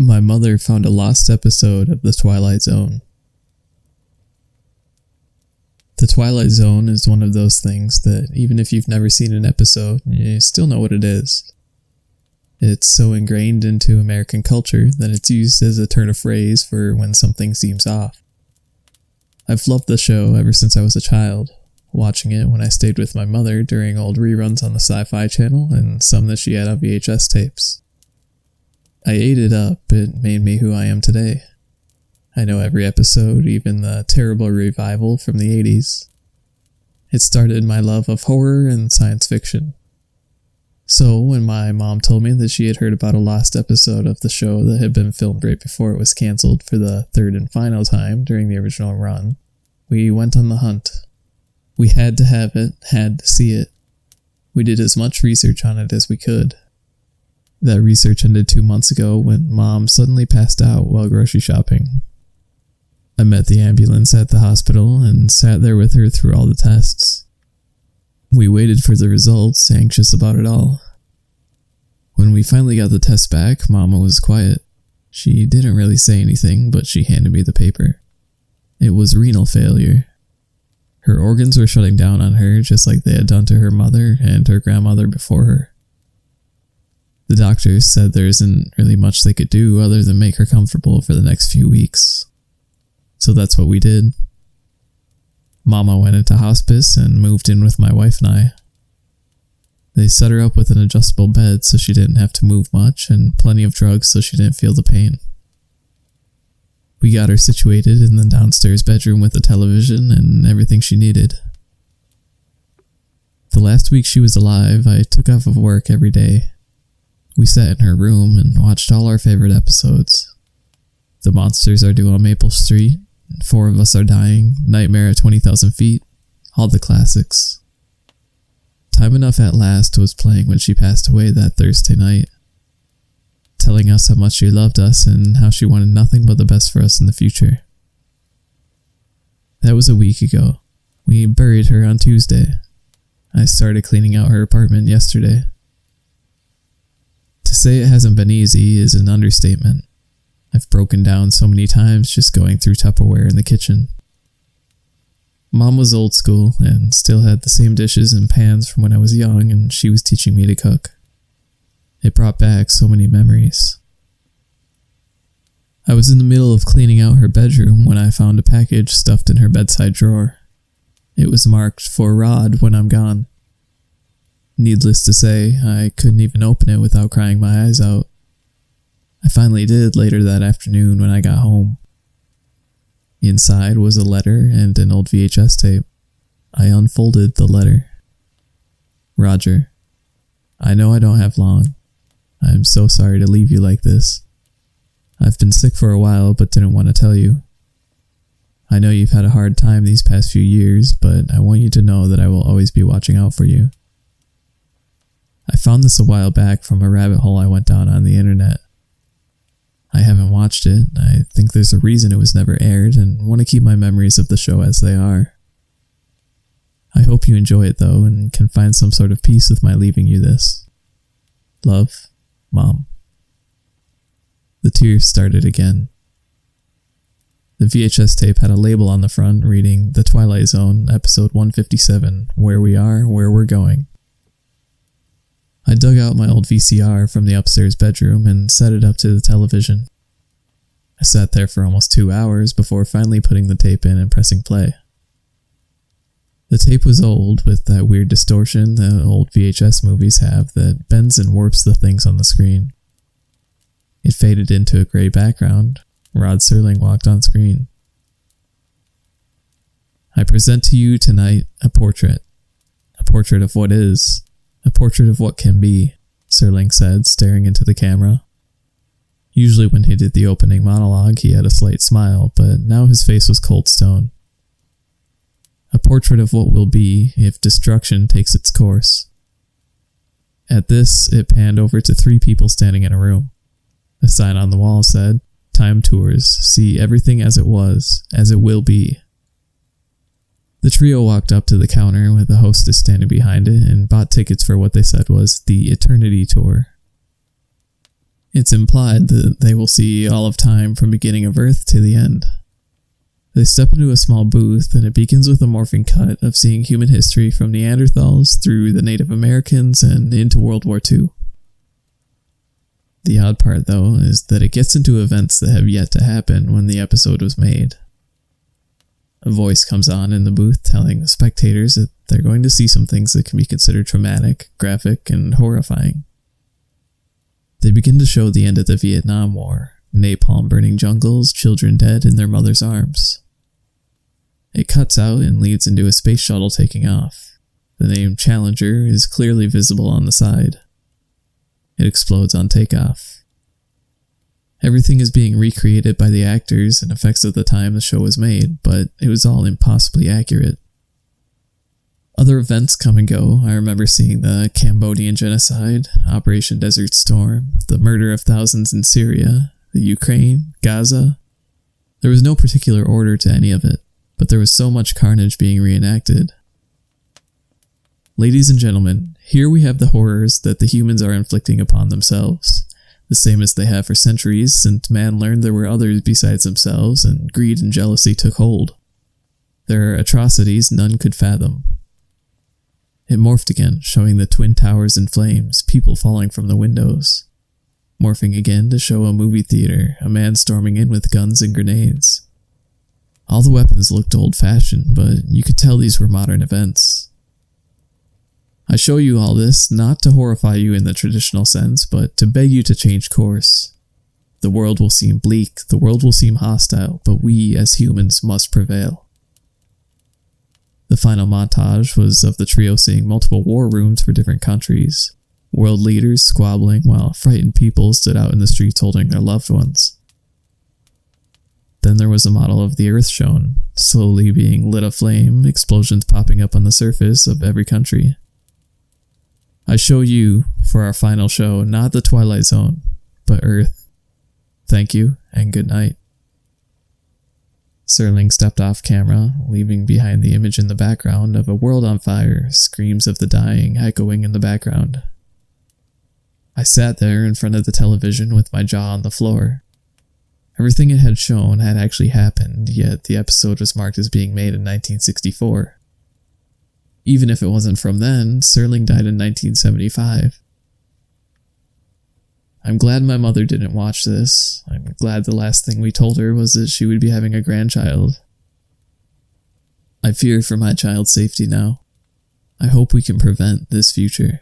My mother found a lost episode of The Twilight Zone. The Twilight Zone is one of those things that even if you've never seen an episode, you still know what it is. It's so ingrained into American culture that it's used as a turn of phrase for when something seems off. I've loved the show ever since I was a child, watching it when I stayed with my mother during old reruns on the Sci-Fi Channel and some that she had on VHS tapes. I ate it up. It made me who I am today. I know every episode, even the terrible revival from the 80s. It started my love of horror and science fiction. So when my mom told me that she had heard about a lost episode of the show that had been filmed right before it was canceled for the third and final time during the original run, we went on the hunt. We had to have it, had to see it. We did as much research on it as we could. That research ended 2 months ago when Mom suddenly passed out while grocery shopping. I met the ambulance at the hospital and sat there with her through all the tests. We waited for the results, anxious about it all. When we finally got the tests back, Mama was quiet. She didn't really say anything, but she handed me the paper. It was renal failure. Her organs were shutting down on her just like they had done to her mother and her grandmother before her. The doctors said there isn't really much they could do other than make her comfortable for the next few weeks. So that's what we did. Mama went into hospice and moved in with my wife and I. They set her up with an adjustable bed so she didn't have to move much and plenty of drugs so she didn't feel the pain. We got her situated in the downstairs bedroom with a television and everything she needed. The last week she was alive, I took off of work every day. We sat in her room and watched all our favorite episodes. The Monsters Are Due on Maple Street, Four of Us Are Dying, Nightmare at 20,000 Feet, all the classics. Time Enough at Last was playing when she passed away that Thursday night, telling us how much she loved us and how she wanted nothing but the best for us in the future. That was a week ago. We buried her on Tuesday. I started cleaning out her apartment yesterday. To say it hasn't been easy is an understatement. I've broken down so many times just going through Tupperware in the kitchen. Mom was old school and still had the same dishes and pans from when I was young and she was teaching me to cook. It brought back so many memories. I was in the middle of cleaning out her bedroom when I found a package stuffed in her bedside drawer. It was marked for Rod when I'm gone. Needless to say, I couldn't even open it without crying my eyes out. I finally did later that afternoon when I got home. Inside was a letter and an old VHS tape. I unfolded the letter. Roger, I know I don't have long. I'm so sorry to leave you like this. I've been sick for a while but didn't want to tell you. I know you've had a hard time these past few years, but I want you to know that I will always be watching out for you. I found this a while back from a rabbit hole I went down on the internet. I haven't watched it. I think there's a reason it was never aired and want to keep my memories of the show as they are. I hope you enjoy it though and can find some sort of peace with my leaving you this. Love, Mom. The tears started again. The VHS tape had a label on the front reading The Twilight Zone, episode 157, Where We Are, Where We're Going. I dug out my old VCR from the upstairs bedroom and set it up to the television. I sat there for almost 2 hours before finally putting the tape in and pressing play. The tape was old, with that weird distortion that old VHS movies have that bends and warps the things on the screen. It faded into a gray background. Rod Serling walked on screen. I present to you tonight a portrait of what is. A portrait of what can be, Serling said, staring into the camera. Usually when he did the opening monologue, he had a slight smile, but now his face was cold stone. A portrait of what will be if destruction takes its course. At this, it panned over to 3 people standing in a room. A sign on the wall said, "Time Tours, see everything as it was, as it will be." The trio walked up to the counter with the hostess standing behind it and bought tickets for what they said was the Eternity Tour. It's implied that they will see all of time from beginning of Earth to the end. They step into a small booth, and it begins with a morphing cut of seeing human history from Neanderthals through the Native Americans and into World War II. The odd part, though, is that it gets into events that have yet to happen when the episode was made. A voice comes on in the booth telling the spectators that they're going to see some things that can be considered traumatic, graphic, and horrifying. They begin to show the end of the Vietnam War, napalm burning jungles, children dead in their mother's arms. It cuts out and leads into a space shuttle taking off. The name Challenger is clearly visible on the side. It explodes on takeoff. Everything is being recreated by the actors and effects of the time the show was made, but it was all impossibly accurate. Other events come and go. I remember seeing the Cambodian genocide, Operation Desert Storm, the murder of thousands in Syria, the Ukraine, Gaza. There was no particular order to any of it, but there was so much carnage being reenacted. Ladies and gentlemen, here we have the horrors that the humans are inflicting upon themselves, the same as they have for centuries since man learned there were others besides themselves and greed and jealousy took hold. There are atrocities none could fathom. It morphed again, showing the Twin Towers in flames, people falling from the windows. Morphing again to show a movie theater, a man storming in with guns and grenades. All the weapons looked old-fashioned, but you could tell these were modern events. I show you all this not to horrify you in the traditional sense, but to beg you to change course. The world will seem bleak, the world will seem hostile, but we as humans must prevail. The final montage was of the trio seeing multiple war rooms for different countries, world leaders squabbling while frightened people stood out in the streets holding their loved ones. Then there was a model of the Earth shown, slowly being lit aflame, explosions popping up on the surface of every country. I show you, for our final show, not the Twilight Zone, but Earth. Thank you, and good night. Serling stepped off camera, leaving behind the image in the background of a world on fire, screams of the dying echoing in the background. I sat there in front of the television with my jaw on the floor. Everything it had shown had actually happened, yet the episode was marked as being made in 1964. Even if it wasn't from then, Serling died in 1975. I'm glad my mother didn't watch this. I'm glad the last thing we told her was that she would be having a grandchild. I fear for my child's safety now. I hope we can prevent this future.